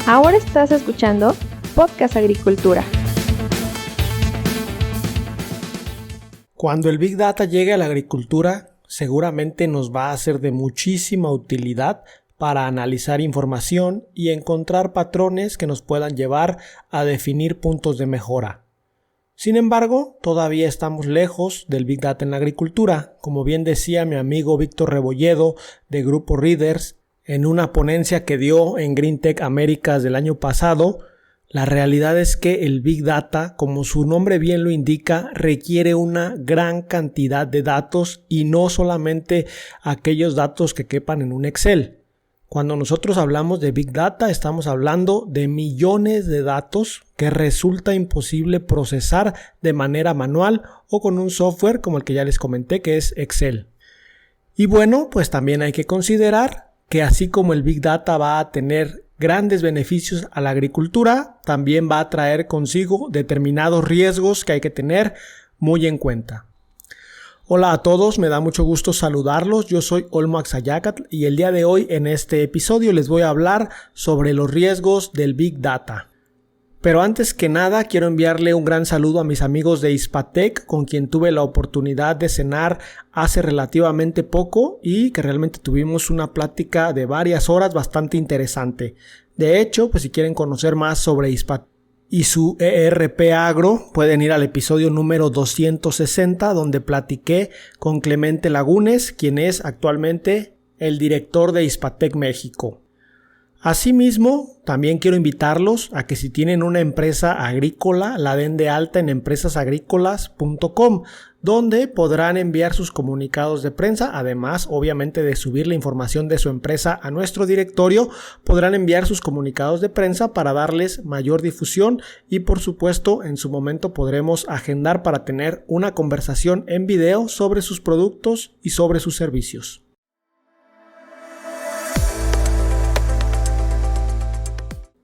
Ahora estás escuchando Podcast Agricultura. Cuando el Big Data llegue a la agricultura, seguramente nos va a ser de muchísima utilidad para analizar información y encontrar patrones que nos puedan llevar a definir puntos de mejora. Sin embargo, todavía estamos lejos del Big Data en la agricultura, como bien decía mi amigo Víctor Rebolledo de Grupo Readers en una ponencia que dio en GreenTech Américas del año pasado. La realidad es que el Big Data, como su nombre bien lo indica, requiere una gran cantidad de datos y no solamente aquellos datos que quepan en un Excel. Cuando nosotros hablamos de Big Data, estamos hablando de millones de datos que resulta imposible procesar de manera manual o con un software como el que ya les comenté, que es Excel. Y bueno, pues también hay que considerar que así como el Big Data va a tener grandes beneficios a la agricultura, también va a traer consigo determinados riesgos que hay que tener muy en cuenta. Hola a todos, me da mucho gusto saludarlos. Yo soy Olmo Axayacatl y el día de hoy en este episodio les voy a hablar sobre los riesgos del Big Data. Pero antes que nada quiero enviarle un gran saludo a mis amigos de Hispatec, con quien tuve la oportunidad de cenar hace relativamente poco y que realmente tuvimos una plática de varias horas bastante interesante. De hecho, pues si quieren conocer más sobre Hispatec y su ERP Agro, pueden ir al episodio número 260, donde platiqué con Clemente Lagunes, quien es actualmente el director de Hispatec México. Asimismo, también quiero invitarlos a que si tienen una empresa agrícola, la den de alta en empresasagricolas.com, donde podrán enviar sus comunicados de prensa. Además, obviamente, de subir la información de su empresa a nuestro directorio, podrán enviar sus comunicados de prensa para darles mayor difusión y, por supuesto, en su momento podremos agendar para tener una conversación en video sobre sus productos y sobre sus servicios.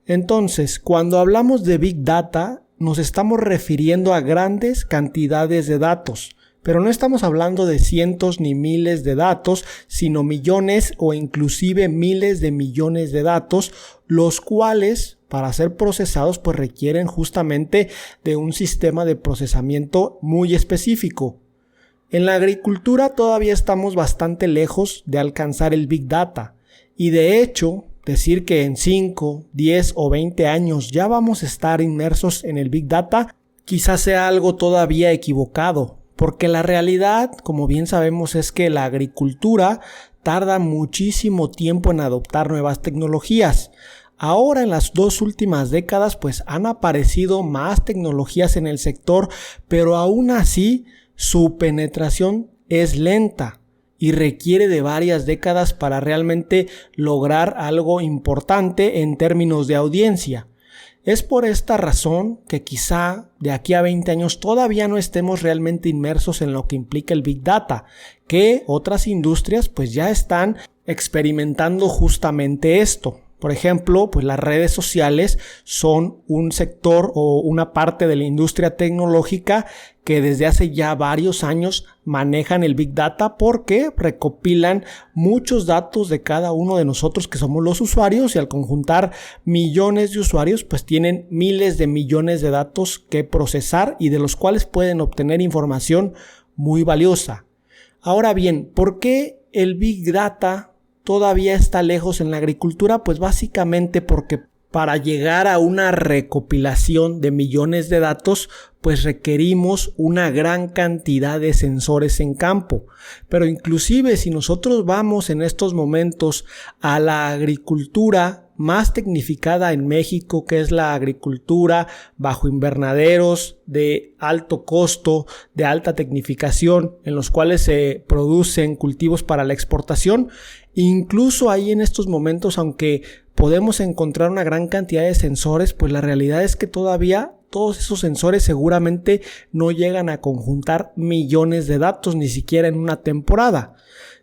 Entonces, cuando hablamos de Big Data, nos estamos refiriendo a grandes cantidades de datos, pero no estamos hablando de cientos ni miles de datos, sino millones o inclusive miles de millones de datos, los cuales, para ser procesados, pues requieren justamente de un sistema de procesamiento muy específico. En la agricultura todavía estamos bastante lejos de alcanzar el Big Data, y de hecho, decir que en 5, 10 o 20 años ya vamos a estar inmersos en el Big Data quizás sea algo todavía equivocado, porque la realidad, como bien sabemos, es que la agricultura tarda muchísimo tiempo en adoptar nuevas tecnologías. Ahora en las 2 últimas décadas pues han aparecido más tecnologías en el sector, pero aún así su penetración es lenta y requiere de varias décadas para realmente lograr algo importante en términos de audiencia. Es por esta razón que quizá de aquí a 20 años todavía no estemos realmente inmersos en lo que implica el Big Data, que otras industrias pues ya están experimentando justamente esto. Por ejemplo, pues las redes sociales son un sector o una parte de la industria tecnológica que desde hace ya varios años manejan el Big Data porque recopilan muchos datos de cada uno de nosotros que somos los usuarios, y al conjuntar millones de usuarios pues tienen miles de millones de datos que procesar y de los cuales pueden obtener información muy valiosa. Ahora bien, ¿por qué el Big Data todavía está lejos en la agricultura? Pues básicamente porque para llegar a una recopilación de millones de datos, pues requerimos una gran cantidad de sensores en campo. Pero inclusive si nosotros vamos en estos momentos a la agricultura más tecnificada en México, que es la agricultura bajo invernaderos de alto costo, de alta tecnificación, en los cuales se producen cultivos para la exportación, incluso ahí en estos momentos, aunque podemos encontrar una gran cantidad de sensores, pues la realidad es que todavía todos esos sensores seguramente no llegan a conjuntar millones de datos, ni siquiera en una temporada.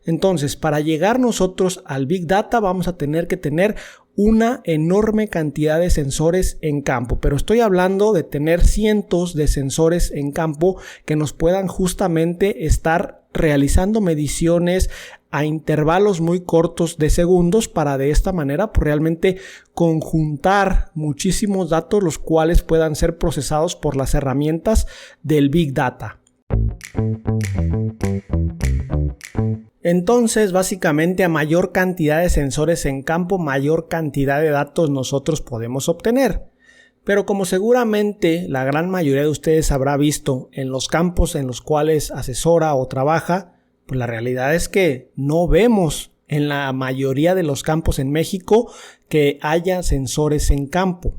Entonces, para llegar nosotros al Big Data vamos a tener que tener una enorme cantidad de sensores en campo, pero estoy hablando de tener cientos de sensores en campo que nos puedan justamente estar realizando mediciones, a intervalos muy cortos de segundos para de esta manera pues, realmente conjuntar muchísimos datos los cuales puedan ser procesados por las herramientas del Big Data. Entonces, básicamente, a mayor cantidad de sensores en campo, mayor cantidad de datos nosotros podemos obtener. Pero como seguramente la gran mayoría de ustedes habrá visto en los campos en los cuales asesora o trabaja, pues la realidad es que no vemos en la mayoría de los campos en México que haya sensores en campo.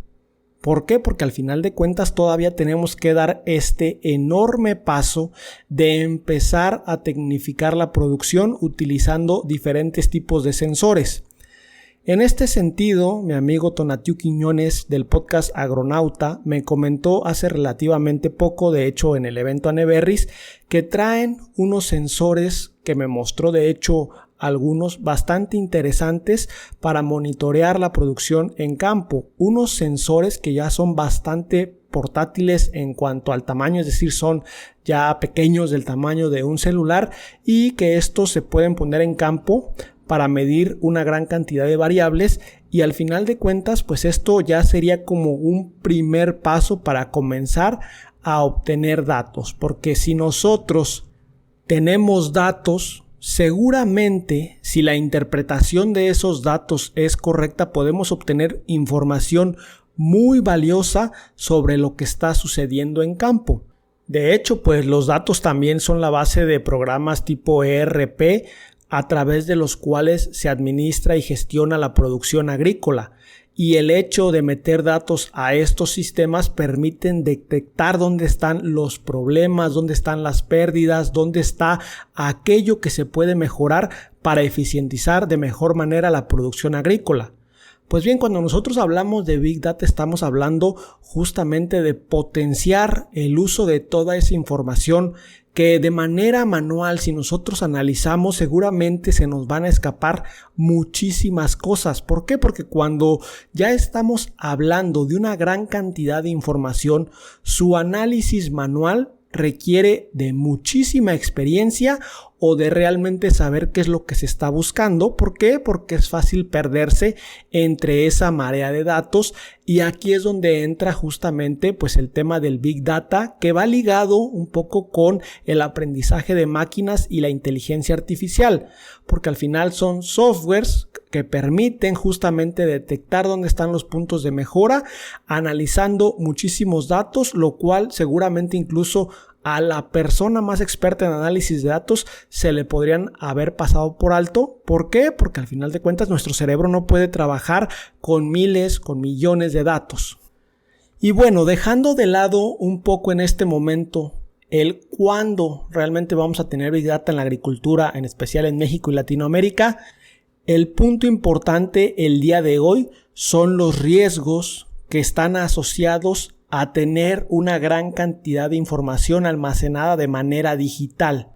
¿Por qué? Porque al final de cuentas todavía tenemos que dar este enorme paso de empezar a tecnificar la producción utilizando diferentes tipos de sensores. En este sentido, mi amigo Tonatiu Quiñones del podcast Agronauta me comentó hace relativamente poco, de hecho en el evento Aneberris, que traen unos sensores que me mostró de hecho algunos bastante interesantes para monitorear la producción en campo. Unos sensores que ya son bastante portátiles en cuanto al tamaño, es decir, son ya pequeños del tamaño de un celular y que estos se pueden poner en campo para medir una gran cantidad de variables y al final de cuentas pues esto ya sería como un primer paso para comenzar a obtener datos, porque si nosotros tenemos datos, seguramente si la interpretación de esos datos es correcta podemos obtener información muy valiosa sobre lo que está sucediendo en campo. De hecho, pues los datos también son la base de programas tipo ERP a través de los cuales se administra y gestiona la producción agrícola. Y el hecho de meter datos a estos sistemas permiten detectar dónde están los problemas, dónde están las pérdidas, dónde está aquello que se puede mejorar para eficientizar de mejor manera la producción agrícola. Pues bien, cuando nosotros hablamos de Big Data estamos hablando justamente de potenciar el uso de toda esa información que de manera manual, si nosotros analizamos, seguramente se nos van a escapar muchísimas cosas. ¿Por qué? Porque cuando ya estamos hablando de una gran cantidad de información, su análisis manual requiere de muchísima experiencia o de realmente saber qué es lo que se está buscando. ¿Por qué? Porque es fácil perderse entre esa marea de datos y aquí es donde entra justamente pues el tema del Big Data, que va ligado un poco con el aprendizaje de máquinas y la inteligencia artificial, porque al final son softwares que permiten justamente detectar dónde están los puntos de mejora, analizando muchísimos datos, lo cual seguramente incluso a la persona más experta en análisis de datos se le podrían haber pasado por alto. ¿Por qué? Porque al final de cuentas nuestro cerebro no puede trabajar con miles, con millones de datos. Y bueno, dejando de lado un poco en este momento el cuándo realmente vamos a tener Big Data en la agricultura, en especial en México y Latinoamérica, el punto importante el día de hoy son los riesgos que están asociados a tener una gran cantidad de información almacenada de manera digital.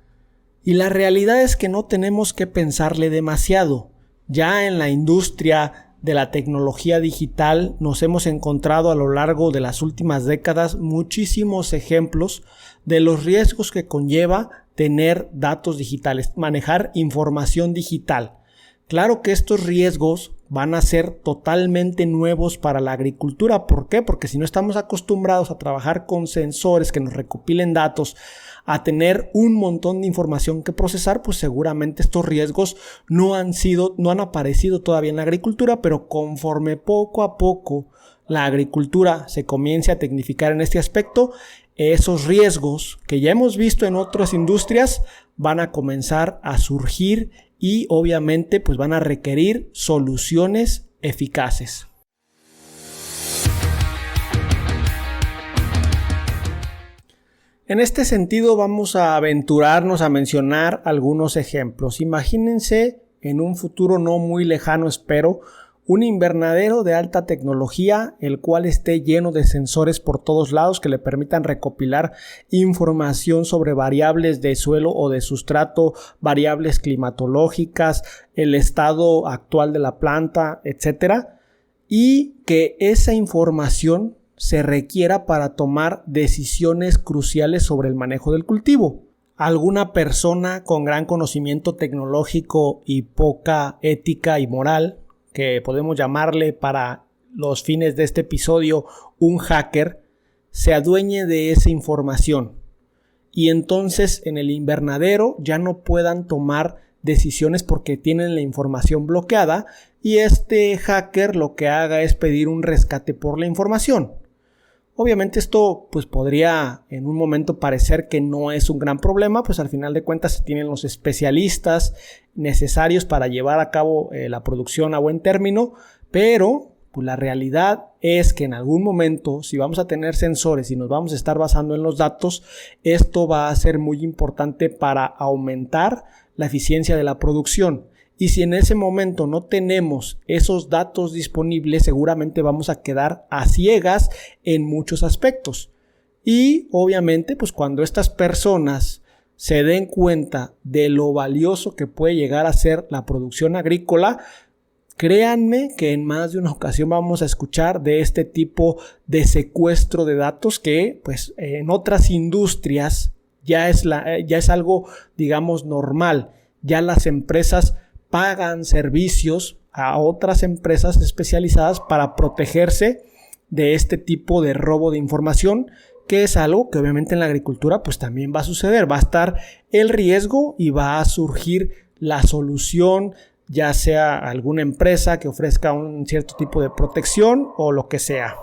Y la realidad es que no tenemos que pensarle demasiado. Ya en la industria de la tecnología digital nos hemos encontrado a lo largo de las últimas décadas muchísimos ejemplos de los riesgos que conlleva tener datos digitales, manejar información digital. Claro que estos riesgos van a ser totalmente nuevos para la agricultura. ¿Por qué? Porque si no estamos acostumbrados a trabajar con sensores que nos recopilen datos, a tener un montón de información que procesar, pues seguramente estos riesgos no han aparecido todavía en la agricultura, pero conforme poco a poco la agricultura se comience a tecnificar en este aspecto, esos riesgos que ya hemos visto en otras industrias van a comenzar a surgir y obviamente pues van a requerir soluciones eficaces. En este sentido vamos a aventurarnos a mencionar algunos ejemplos. Imagínense en un futuro no muy lejano, espero, un invernadero de alta tecnología, el cual esté lleno de sensores por todos lados que le permitan recopilar información sobre variables de suelo o de sustrato, variables climatológicas, el estado actual de la planta, etcétera, y que esa información se requiera para tomar decisiones cruciales sobre el manejo del cultivo. alguna persona con gran conocimiento tecnológico y poca ética y moral, que podemos llamarle para los fines de este episodio un hacker, se adueñe de esa información y entonces en el invernadero ya no puedan tomar decisiones porque tienen la información bloqueada y este hacker lo que haga es pedir un rescate por la información. Obviamente esto pues podría en un momento parecer que no es un gran problema, pues al final de cuentas se tienen los especialistas necesarios para llevar a cabo la producción a buen término, pero pues la realidad es que en algún momento, si vamos a tener sensores y nos vamos a estar basando en los datos, esto va a ser muy importante para aumentar la eficiencia de la producción. Y si en ese momento no tenemos esos datos disponibles, seguramente vamos a quedar a ciegas en muchos aspectos. Y obviamente, pues cuando estas personas se den cuenta de lo valioso que puede llegar a ser la producción agrícola, créanme que en más de una ocasión vamos a escuchar de este tipo de secuestro de datos que pues en otras industrias ya es algo, digamos, normal. Ya las empresas pagan servicios a otras empresas especializadas para protegerse de este tipo de robo de información, que es algo que obviamente en la agricultura pues también va a suceder. Va a estar el riesgo y va a surgir la solución, ya sea alguna empresa que ofrezca un cierto tipo de protección o lo que sea.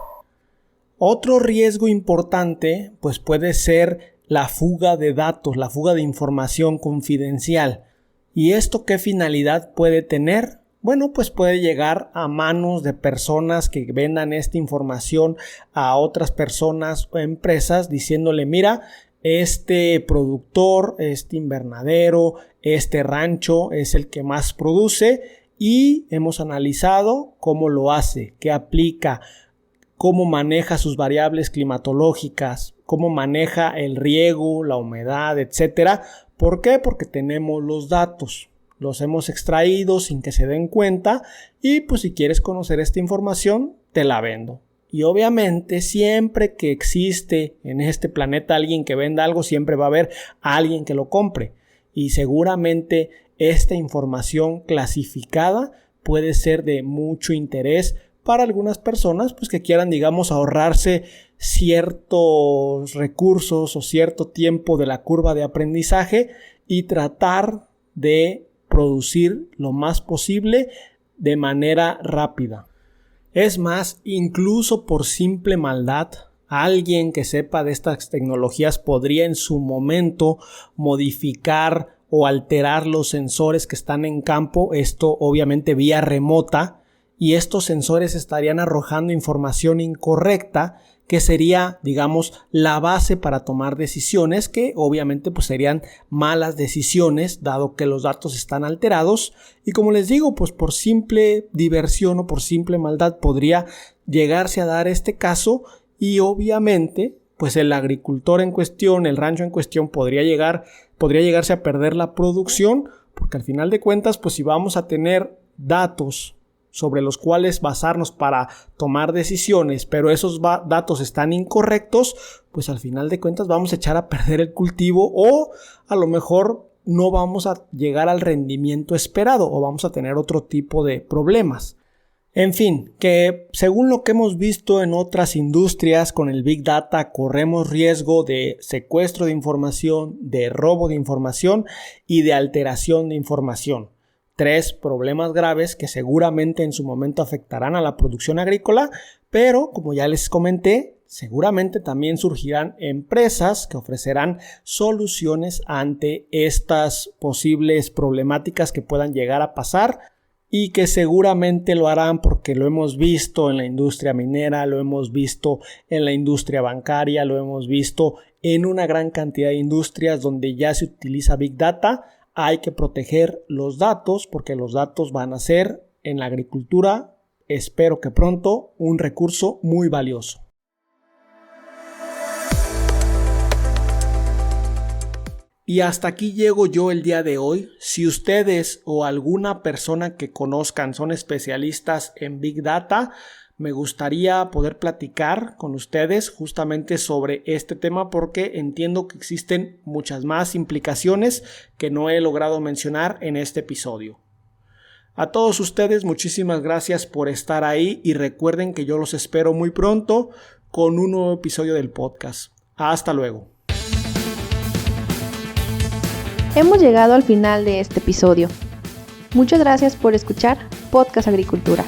Otro riesgo importante pues puede ser la fuga de datos, la fuga de información confidencial. ¿Y esto qué finalidad puede tener? Bueno, pues puede llegar a manos de personas que vendan esta información a otras personas o empresas diciéndole, mira, este productor, este invernadero, este rancho es el que más produce y hemos analizado cómo lo hace, qué aplica, cómo maneja sus variables climatológicas, cómo maneja el riego, la humedad, etcétera. ¿Por qué? Porque tenemos los datos, los hemos extraído sin que se den cuenta y pues si quieres conocer esta información, te la vendo. Y obviamente siempre que existe en este planeta alguien que venda algo, siempre va a haber alguien que lo compre. Y seguramente esta información clasificada puede ser de mucho interés para algunas personas pues que quieran, digamos, ahorrarse ciertos recursos o cierto tiempo de la curva de aprendizaje y tratar de producir lo más posible de manera rápida. Es más, incluso por simple maldad, alguien que sepa de estas tecnologías podría en su momento modificar o alterar los sensores que están en campo, esto obviamente vía remota, y estos sensores estarían arrojando información incorrecta que sería, digamos, la base para tomar decisiones que obviamente pues serían malas decisiones dado que los datos están alterados y como les digo, pues por simple diversión o por simple maldad podría llegarse a dar este caso y obviamente pues el agricultor en cuestión, el rancho en cuestión podría llegarse a perder la producción porque al final de cuentas pues si vamos a tener datos sobre los cuales basarnos para tomar decisiones, pero esos datos están incorrectos, pues al final de cuentas vamos a echar a perder el cultivo o a lo mejor no vamos a llegar al rendimiento esperado o vamos a tener otro tipo de problemas. En fin, que según lo que hemos visto en otras industrias con el Big Data corremos riesgo de secuestro de información, de robo de información y de alteración de información. 3 problemas graves que seguramente en su momento afectarán a la producción agrícola, pero como ya les comenté, seguramente también surgirán empresas que ofrecerán soluciones ante estas posibles problemáticas que puedan llegar a pasar y que seguramente lo harán porque lo hemos visto en la industria minera, lo hemos visto en la industria bancaria, lo hemos visto en una gran cantidad de industrias donde ya se utiliza Big Data. Hay que proteger los datos porque los datos van a ser en la agricultura, espero que pronto, un recurso muy valioso. Y hasta aquí llego yo el día de hoy. Si ustedes o alguna persona que conozcan son especialistas en Big Data, Me gustaría poder platicar con ustedes justamente sobre este tema porque entiendo que existen muchas más implicaciones que no he logrado mencionar en este episodio. A todos ustedes, muchísimas gracias por estar ahí y recuerden que yo los espero muy pronto con un nuevo episodio del podcast. Hasta luego. Hemos llegado al final de este episodio. Muchas gracias por escuchar Podcast Agricultura.